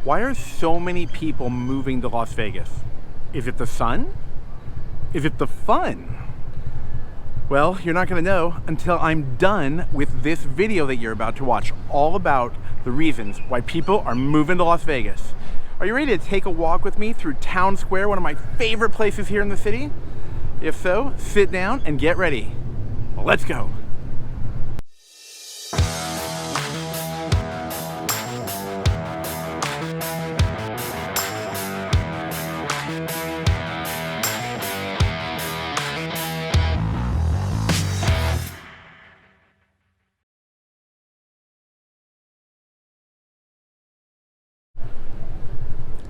Why are so many people moving to Las Vegas? Is it the sun? Is it the fun? Well, you're not gonna know until I'm done with this video that you're about to watch, all about the reasons why people are moving to Las Vegas. Are you ready to take a walk with me through Town Square, one of my favorite places here in the city? If so, sit down and get ready. Well, let's go.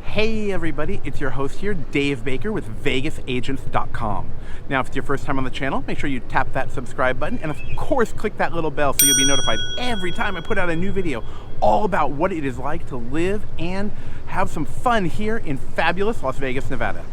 Hey everybody, it's your host here, Dave Baker with VegasAgents.com. Now, if it's your first time on the channel, make sure you tap that subscribe button and of course click that little bell so you'll be notified every time I put out a new video all about what it is like to live and have some fun here in fabulous Las Vegas, Nevada.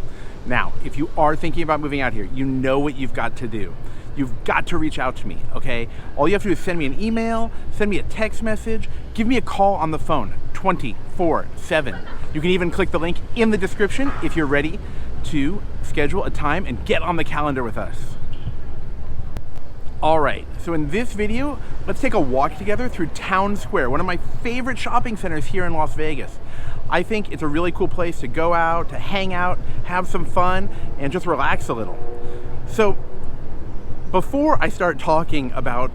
Now, if you are thinking about moving out here, you know what you've got to do. You've got to reach out to me, okay? All you have to do is send me an email, send me a text message, give me a call on the phone, 24/7. You can even click the link in the description if you're ready to schedule a time and get on the calendar with us. All right, so in this video, let's take a walk together through Town Square, one of my favorite shopping centers here in Las Vegas. I think it's a really cool place to go out, to hang out, have some fun, and just relax a little. So before I start talking about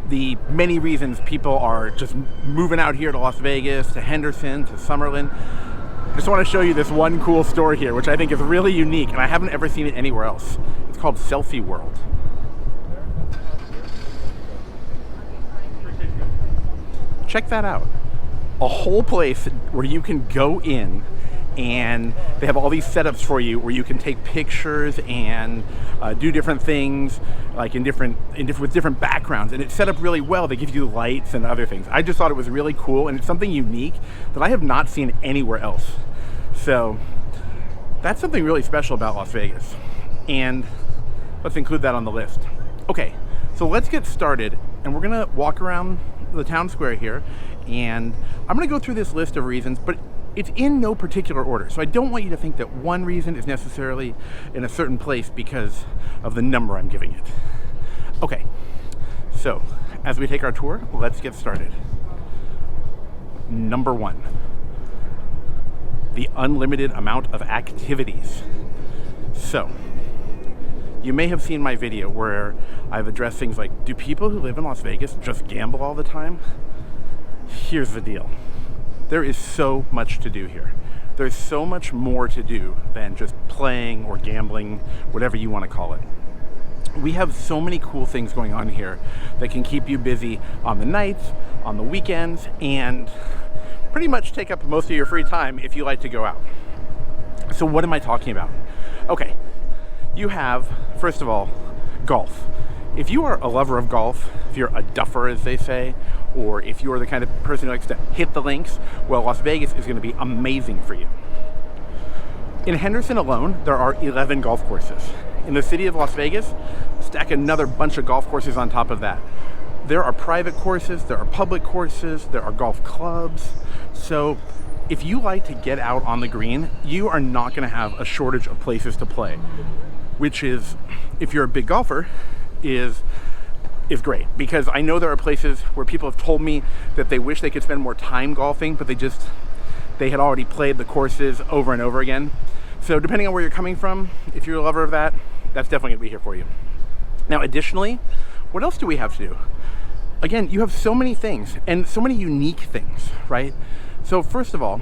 the many reasons people are just moving out here to Las Vegas, to Henderson, to Summerlin, I just want to show you this one cool store here, which I think is really unique, and I haven't ever seen it anywhere else. It's called Selfie World. Check that out. A whole place where you can go in and they have all these setups for you where you can take pictures and do different things like with different backgrounds, and it's set up really well. They give you lights and other things. I just thought it was really cool, and it's something unique that I have not seen anywhere else. So that's something really special about Las Vegas, and let's include that on the list. Okay, so let's get started, and we're gonna walk around the town square here, and I'm gonna go through this list of reasons, but it's in no particular order. So I don't want you to think that one reason is necessarily in a certain place because of the number I'm giving it. Okay, so as we take our tour, let's get started. Number one, the unlimited amount of activities. So you may have seen my video where I've addressed things like, do people who live in Las Vegas just gamble all the time? Here's the deal. There is so much to do here. There's so much more to do than just playing or gambling, whatever you want to call it. We have so many cool things going on here that can keep you busy on the nights, on the weekends, and pretty much take up most of your free time if you like to go out. So what am I talking about? Okay, you have, first of all, golf. If you are a lover of golf, if you're a duffer, as they say, or if you're the kind of person who likes to hit the links, well, Las Vegas is going to be amazing for you. In Henderson alone, there are 11 golf courses. In the city of Las Vegas, stack another bunch of golf courses on top of that. There are private courses, there are public courses, there are golf clubs. So if you like to get out on the green, you are not going to have a shortage of places to play, which is, if you're a big golfer, is great, because I know there are places where people have told me that they wish they could spend more time golfing, but they had already played the courses over and over again. So depending on where you're coming from, if you're a lover of that, that's definitely gonna be here for you. Now, additionally, what else do we have to do? Again, you have so many things and so many unique things, right? So first of all,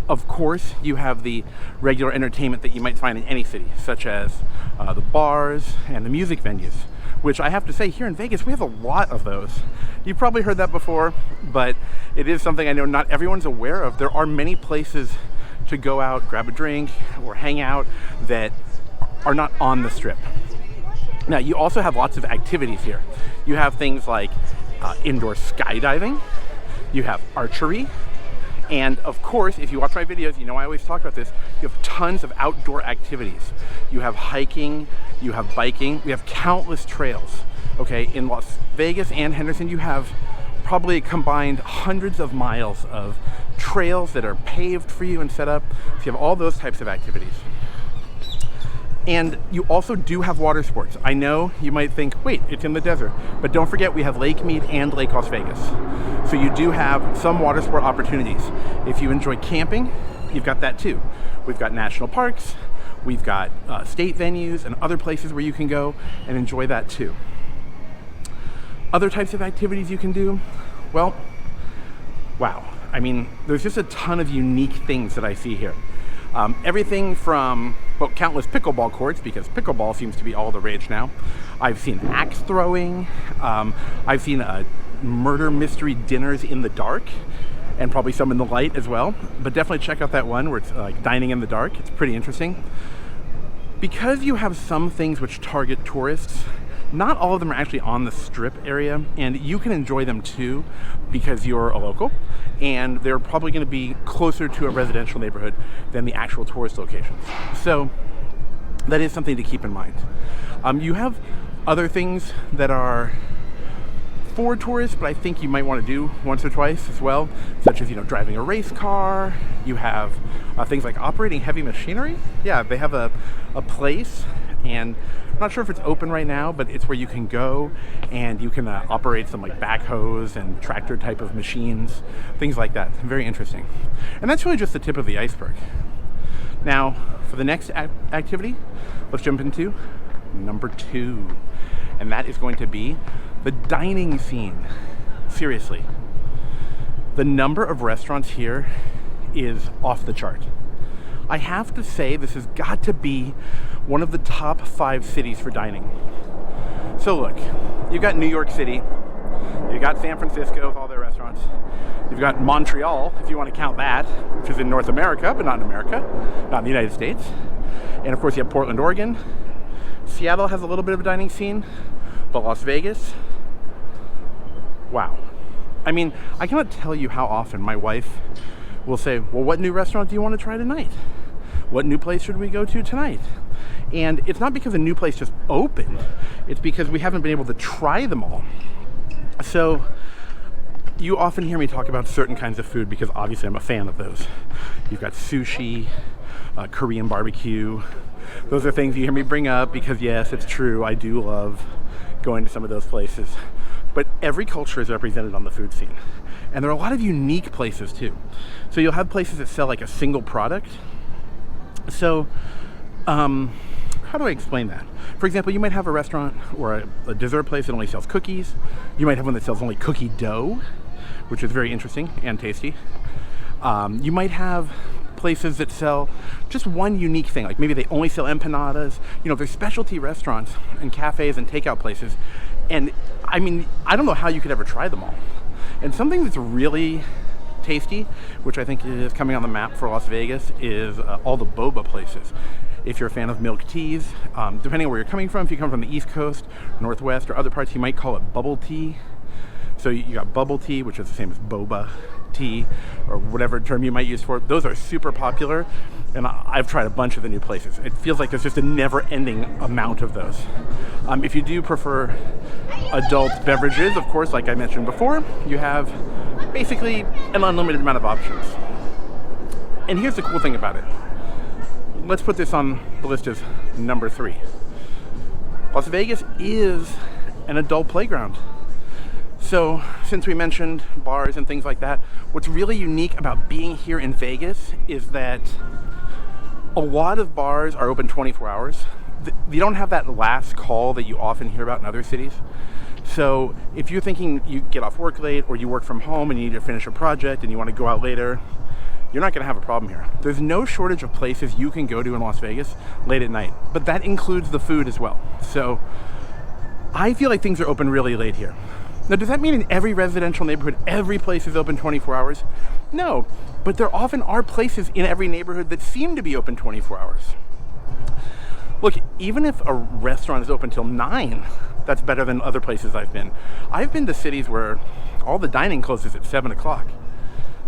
of course, you have the regular entertainment that you might find in any city, such as the bars and the music venues, which I have to say, here in Vegas, we have a lot of those. You've probably heard that before, but it is something I know not everyone's aware of. There are many places to go out, grab a drink, or hang out that are not on the strip. Now, you also have lots of activities here. You have things like indoor skydiving, you have archery, and of course, if you watch my videos, you know I always talk about this, you have tons of outdoor activities. You have hiking, you have biking, we have countless trails. Okay, in Las Vegas and Henderson, you have probably combined hundreds of miles of trails that are paved for you and set up. So you have all those types of activities. And you also do have water sports. I know you might think, wait, it's in the desert. But don't forget, we have Lake Mead and Lake Las Vegas. So you do have some water sport opportunities. If you enjoy camping, you've got that too. We've got national parks, we've got state venues and other places where you can go and enjoy that too. Other types of activities you can do, well, wow. I mean, there's just a ton of unique things that I see here. Everything from, well, countless pickleball courts, because pickleball seems to be all the rage now. I've seen axe throwing. I've seen murder mystery dinners in the dark, and probably some in the light as well. But definitely check out that one where it's like dining in the dark. It's pretty interesting. Because you have some things which target tourists, not all of them are actually on the strip area, and you can enjoy them too because you're a local, and they're probably going to be closer to a residential neighborhood than the actual tourist locations. So that is something to keep in mind. You have other things that are for tourists, but I think you might want to do once or twice as well, such as, driving a race car. You have things like operating heavy machinery. Yeah, they have a place, and I'm not sure if it's open right now, but it's where you can go and you can operate some like backhoes and tractor type of machines, things like that. Very interesting. And that's really just the tip of the iceberg. Now, for the next activity, let's jump into number 2. And that is going to be the dining scene. Seriously. The number of restaurants here is off the chart. I have to say this has got to be one of the top 5 cities for dining. So look, you've got New York City, you've got San Francisco with all their restaurants, you've got Montreal, if you want to count that, which is in North America, but not in America, not in the United States. And of course you have Portland, Oregon. Seattle has a little bit of a dining scene, but Las Vegas, wow. I mean, I cannot tell you how often my wife will say, well, what new restaurant do you want to try tonight? What new place should we go to tonight? And it's not because a new place just opened, it's because we haven't been able to try them all. So you often hear me talk about certain kinds of food because obviously I'm a fan of those. You've got sushi, Korean barbecue. Those are things you hear me bring up because yes, it's true, I do love going to some of those places. But every culture is represented on the food scene. And there are a lot of unique places too. So you'll have places that sell like a single product. So, how do I explain that? For example, you might have a restaurant or a dessert place that only sells cookies. You might have one that sells only cookie dough, which is very interesting and tasty. You might have places that sell just one unique thing, like maybe they only sell empanadas. There's specialty restaurants and cafes and takeout places. And I mean, I don't know how you could ever try them all. And something that's really tasty, which I think is coming on the map for Las Vegas, is all the boba places. If you're a fan of milk teas, depending on where you're coming from, if you come from the East Coast, Northwest, or other parts, you might call it bubble tea. So you got bubble tea, which is the same as boba tea, or whatever term you might use for it. Those are super popular, and I've tried a bunch of the new places. It feels like there's just a never-ending amount of those. If you do prefer adult beverages, of course, like I mentioned before, you have basically an unlimited amount of options. And here's the cool thing about it. Let's put this on the list as number 3. Las Vegas is an adult playground. So, since we mentioned bars and things like that, what's really unique about being here in Vegas is that a lot of bars are open 24 hours. You don't have that last call that you often hear about in other cities. So, if you're thinking you get off work late or you work from home and you need to finish a project and you want to go out later, you're not going to have a problem here. There's no shortage of places you can go to in Las Vegas late at night, but that includes the food as well. So, I feel like things are open really late here. Now, does that mean in every residential neighborhood, every place is open 24 hours? No, but there often are places in every neighborhood that seem to be open 24 hours. Look, even if a restaurant is open till 9, that's better than other places I've been. I've been to cities where all the dining closes at 7 o'clock.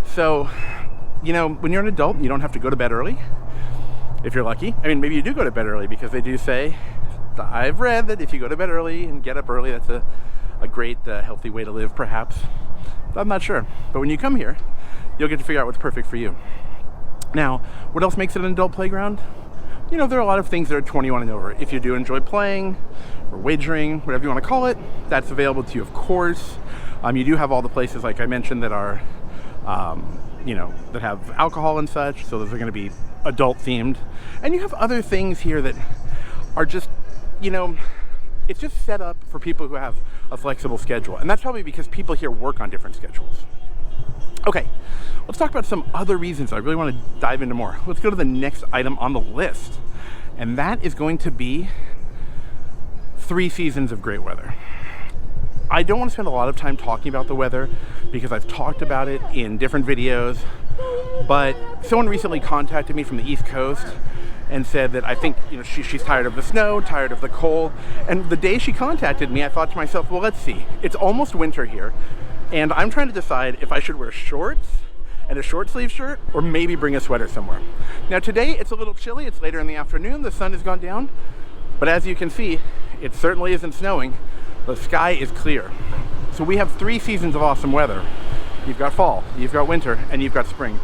So, when you're an adult, you don't have to go to bed early, if you're lucky. I mean, maybe you do go to bed early because they do say, I've read that if you go to bed early and get up early, that's a great healthy way to live, perhaps. I'm not sure. But when you come here, you'll get to figure out what's perfect for you. Now, what else makes it an adult playground? You know, there are a lot of things that are 21 and over. If you do enjoy playing or wagering, whatever you want to call it, that's available to you, of course. You do have all the places, like I mentioned, that are, you know, that have alcohol and such. So those are going to be adult themed. And you have other things here that are just, you know, it's just set up for people who have a flexible schedule. And that's probably because people here work on different schedules. Okay, let's talk about some other reasons I really want to dive into more. Let's go to the next item on the list. And that is going to be 3 seasons of great weather. I don't want to spend a lot of time talking about the weather because I've talked about it in different videos, but someone recently contacted me from the East Coast and said that I think, you know, she's tired of the snow, tired of the cold. And the day she contacted me, I thought to myself, well, let's see. It's almost winter here, and I'm trying to decide if I should wear shorts and a short sleeve shirt or maybe bring a sweater somewhere. Now today it's a little chilly, it's later in the afternoon, the sun has gone down, but as you can see, it certainly isn't snowing. The sky is clear. So we have 3 seasons of awesome weather. You've got fall, you've got winter, and you've got spring.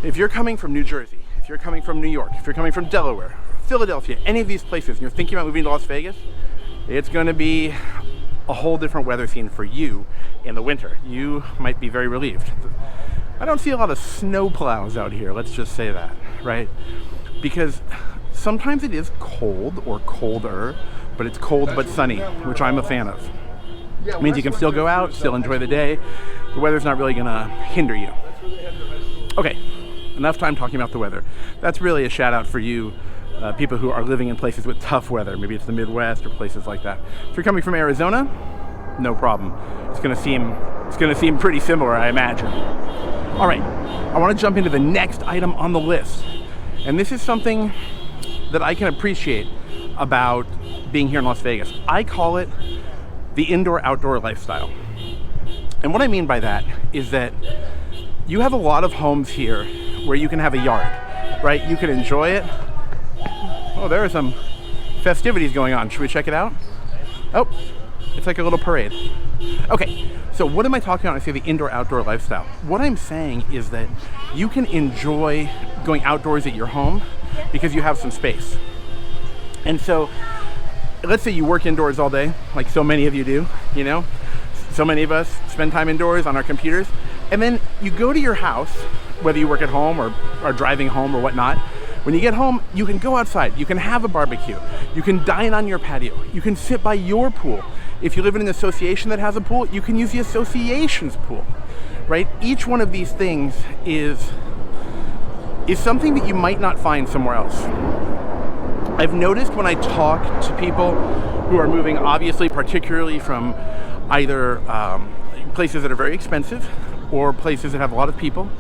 If you're coming from New Jersey, if you're coming from New York, if you're coming from Delaware, Philadelphia, any of these places, and you're thinking about moving to Las Vegas, it's going to be a whole different weather scene for you in the winter. You might be very relieved. I don't see a lot of snow plows out here, let's just say that, right? Because sometimes it is cold or colder, but it's cold but sunny, which I'm a fan of. It means you can still go out, still enjoy the day. The weather's not really gonna hinder you. Okay, enough time talking about the weather. That's really a shout out for you people who are living in places with tough weather. Maybe it's the Midwest or places like that. If you're coming from Arizona, no problem. It's gonna seem pretty similar, I imagine. All right, I wanna jump into the next item on the list. And this is something that I can appreciate about being here in Las Vegas. I call it the indoor-outdoor lifestyle. And what I mean by that is that you have a lot of homes here where you can have a yard, right? You can enjoy it. Oh, there are some festivities going on. Should we check it out? Oh, it's like a little parade. Okay, so what am I talking about when I say the indoor-outdoor lifestyle? What I'm saying is that you can enjoy going outdoors at your home because you have some space. And so, let's say you work indoors all day, like so many of you do, you know? So many of us spend time indoors on our computers, and then you go to your house, whether you work at home or are driving home or whatnot. When you get home, you can go outside, you can have a barbecue, you can dine on your patio, you can sit by your pool. If you live in an association that has a pool, you can use the association's pool, right? Each one of these things is something that you might not find somewhere else. I've noticed when I talk to people who are moving, obviously, particularly from either places that are very expensive or places that have a lot of people,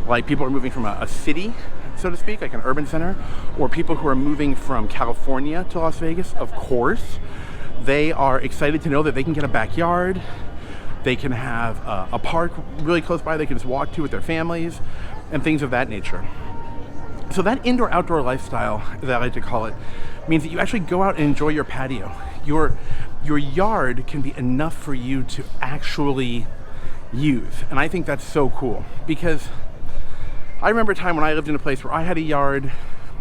like people who are moving from a city, so to speak, like an urban center, or people who are moving from California to Las Vegas, of course, they are excited to know that they can get a backyard, they can have a park really close by they can just walk to with their families, and things of that nature. So that indoor-outdoor lifestyle, as I like to call it, means that you actually go out and enjoy your patio. Your yard can be enough for you to actually use. And I think that's so cool because I remember a time when I lived in a place where I had a yard,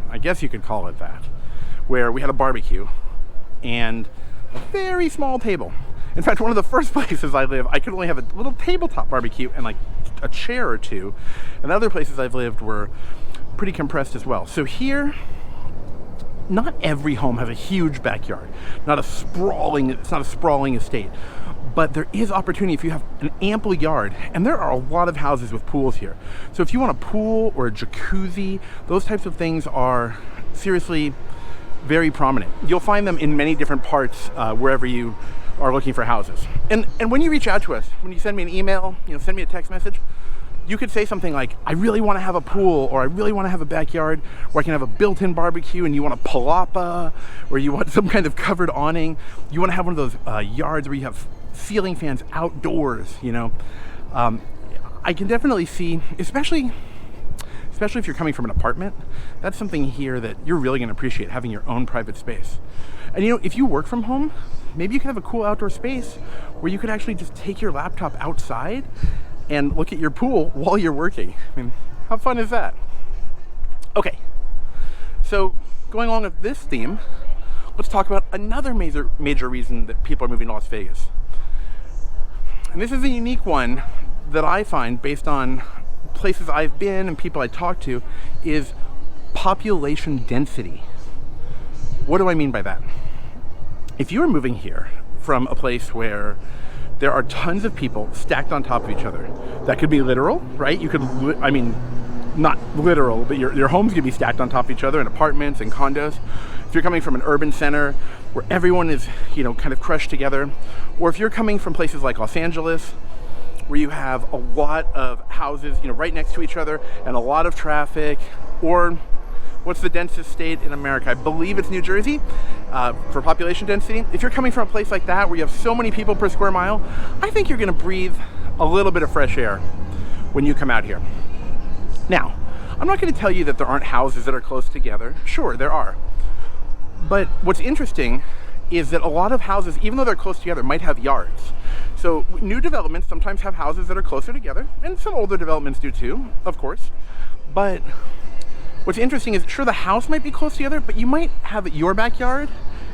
I guess you could call it that, where we had a barbecue and a very small table. In fact, one of the first places I live, I could only have a little tabletop barbecue and like a chair or two. And the other places I've lived were pretty compressed as well. So here, not every home has a huge backyard, it's not a sprawling estate, but there is opportunity if you have an ample yard, and there are a lot of houses with pools here. So if you want a pool or a jacuzzi, those types of things are seriously very prominent. You'll find them in many different parts wherever you are looking for houses. And when you reach out to us, when you send me an email, send me a text message, you could say something like, I really want to have a pool, or I really want to have a backyard where I can have a built-in barbecue, and you want a palapa, or you want some kind of covered awning. You want to have one of those yards where you have ceiling fans outdoors, I can definitely see, especially especially if you're coming from an apartment, that's something here that you're really going to appreciate, having your own private space. And you know, if you work from home, maybe you can have a cool outdoor space where you could actually just take your laptop outside and look at your pool while you're working. I mean, how fun is that? Okay, so going along with this theme, let's talk about another major reason that people are moving to Las Vegas. And this is a unique one that I find based on places I've been and people I talk to, is population density. What do I mean by that? If you are moving here from a place where there are tons of people stacked on top of each other, that could be literal, right? You could, I mean, not literal, but your homes could be stacked on top of each other in apartments and condos. If you're coming from an urban center where everyone is, you know, kind of crushed together, or if you're coming from places like Los Angeles, where you have a lot of houses, you know, right next to each other and a lot of traffic, or what's the densest state in America? I believe it's New Jersey for population density. If you're coming from a place like that where you have so many people per square mile, I think you're gonna breathe a little bit of fresh air when you come out here. Now, I'm not gonna tell you that there aren't houses that are close together. Sure, there are. But what's interesting is that a lot of houses, even though they're close together, might have yards. So new developments sometimes have houses that are closer together, and some older developments do too, of course. But what's interesting is, sure, the house might be close together, but you might have your backyard,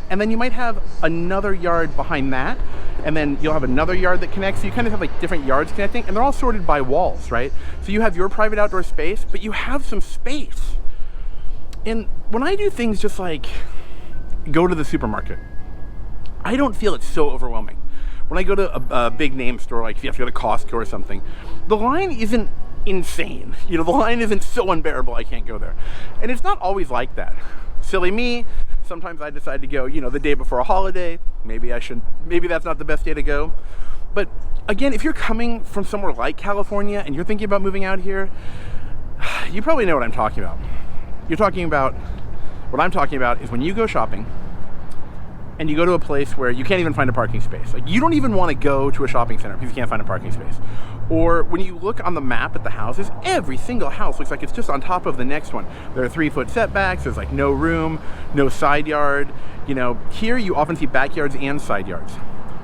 and then you might have another yard behind that, and then you'll have another yard that connects. So you kind of have like different yards connecting, and they're all sorted by walls, right? So you have your private outdoor space, but you have some space. And when I do things just like go to the supermarket, I don't feel it's so overwhelming. When I go to a big name store, like if you have to go to Costco or something, the line isn't insane. You know, the line isn't so unbearable I can't go there. And it's not always like that. Silly me, sometimes I decide to go, you know, the day before a holiday. Maybe that's not the best day to go. But again, if you're coming from somewhere like California and you're thinking about moving out here, you probably know what I'm talking about. What I'm talking about is when you go shopping and you go to a place where you can't even find a parking space. Like, you don't even want to go to a shopping center because you can't find a parking space. Or when you look on the map at the houses, every single house looks like it's just on top of the next one. There are 3-foot setbacks, there's like no room, no side yard. You know, here you often see backyards and side yards.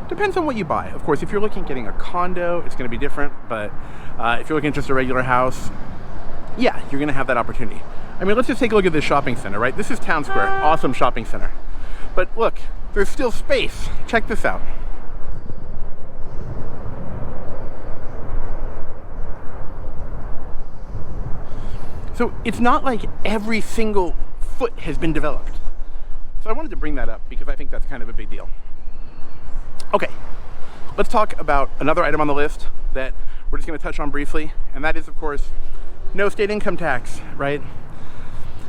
Depends on what you buy. Of course, if you're looking at getting a condo, it's going to be different. But if you're looking at just a regular house, yeah, you're going to have that opportunity. I mean, let's just take a look at this shopping center, right? This is Town Square, awesome shopping center. But look, there's still space. Check this out. So it's not like every single foot has been developed. So I wanted to bring that up because I think that's kind of a big deal. Okay, let's talk about another item on the list that we're just going to touch on briefly, and that is, of course, no state income tax, right?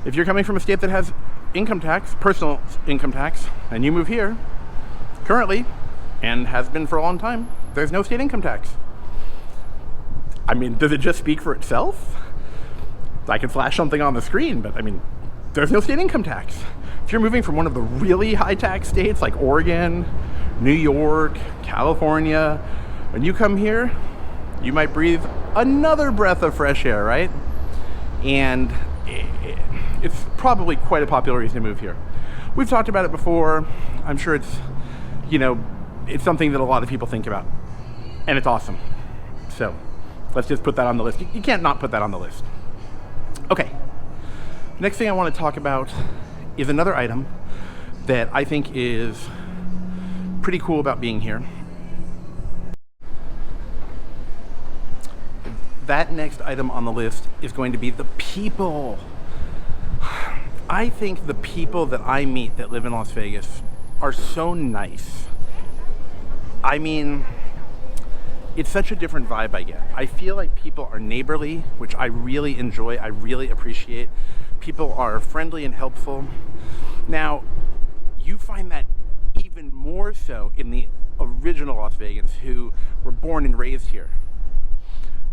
If you're coming from a state that has income tax, personal income tax, and you move here, currently, and has been for a long time, there's no state income tax. I mean, does it just speak for itself? I can flash something on the screen, but I mean, there's no state income tax. If you're moving from one of the really high tax states like Oregon, New York, California, when you come here, you might breathe another breath of fresh air, right? And it's probably quite a popular reason to move here. We've talked about it before. I'm sure it's, you know, it's something that a lot of people think about, and it's awesome. So let's just put that on the list. You can't not put that on the list. Okay, next thing I want to talk about is another item that I think is pretty cool about being here. That next item on the list is going to be the people. I think the people that I meet that live in Las Vegas are so nice. I mean, it's such a different vibe I get. I feel like people are neighborly, which I really enjoy, I really appreciate. People are friendly and helpful. Now, you find that even more so in the original Las Vegans who were born and raised here.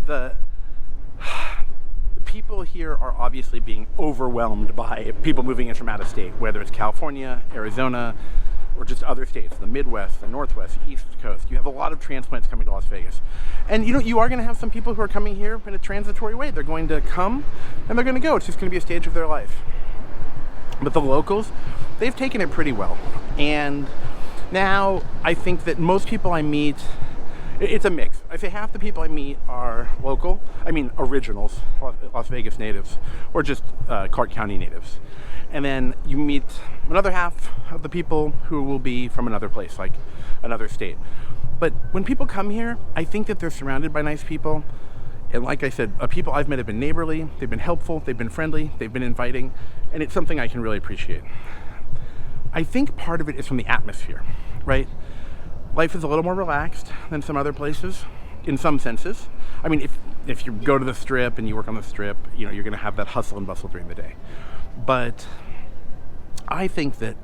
The people here are obviously being overwhelmed by people moving in from out of state, whether it's California, Arizona, or just other states, the Midwest, the Northwest, the East Coast. You have a lot of transplants coming to Las Vegas. And you are going to have some people who are coming here in a transitory way. They're going to come and they're going to go. It's just going to be a stage of their life. But the locals, they've taken it pretty well. And now I think that most people I meet, it's a mix. I say half the people I meet are local, originals, Las Vegas natives, or just Clark County natives. And then you meet another half of the people who will be from another place, like another state. But when people come here, I think that they're surrounded by nice people. And like I said, people I've met have been neighborly, they've been helpful, they've been friendly, they've been inviting, and it's something I can really appreciate. I think part of it is from the atmosphere, right? Life is a little more relaxed than some other places, in some senses. I mean, if you go to the Strip and you work on the Strip, you're going to have that hustle and bustle during the day. But I think that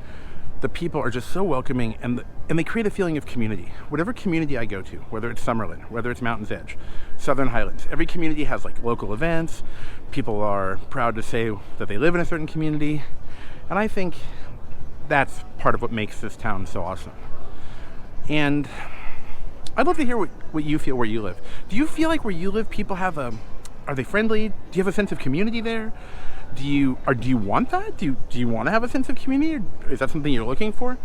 the people are just so welcoming, and they create a feeling of community. Whatever community I go to, whether it's Summerlin, whether it's Mountain's Edge, Southern Highlands, every community has like local events. People are proud to say that they live in a certain community. And I think that's part of what makes this town so awesome. And I'd love to hear what you feel where you live. Do you feel like where you live, people are they friendly? Do you have a sense of community there? Do you want that? Do you want to have a sense of community? Or is that something you're looking for?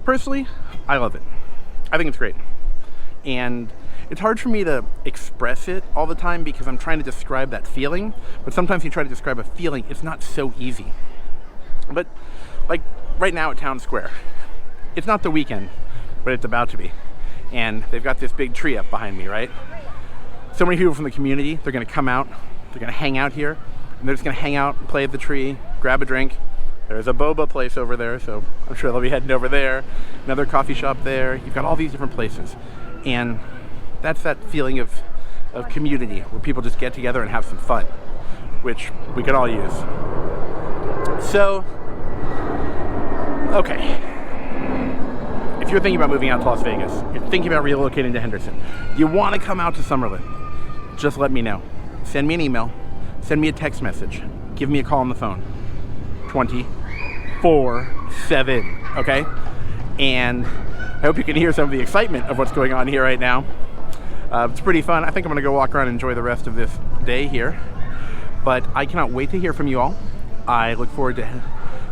Personally, I love it. I think it's great. And it's hard for me to express it all the time because I'm trying to describe that feeling. But sometimes you try to describe a feeling, it's not so easy. But like right now at Town Square, it's not the weekend, but it's about to be. And they've got this big tree up behind me, right? So many people from the community, they're going to come out, they're going to hang out here, and they're just going to hang out and play at the tree, grab a drink. There's a boba place over there, so I'm sure they'll be heading over there. Another coffee shop there. You've got all these different places. And that's that feeling of community where people just get together and have some fun, which we could all use. So, okay. If you're thinking about moving out to Las Vegas, you're thinking about relocating to Henderson, you want to come out to Summerlin, just let me know. Send me an email, send me a text message, give me a call on the phone, 24/7, okay? And I hope you can hear some of the excitement of what's going on here right now. It's pretty fun. I think I'm going to go walk around and enjoy the rest of this day here. But I cannot wait to hear from you all. I look forward to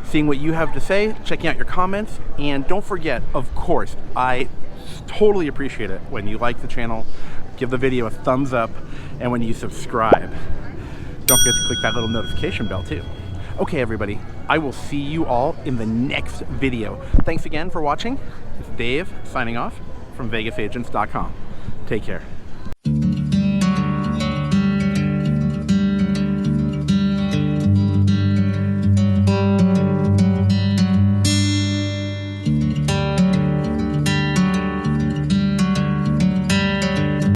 seeing what you have to say, checking out your comments, and don't forget, of course, I totally appreciate it when you like the channel, give the video a thumbs up, and when you subscribe. Don't forget to click that little notification bell too. Okay, everybody, I will see you all in the next video. Thanks again for watching. It's Dave signing off from VegasAgents.com. Take care.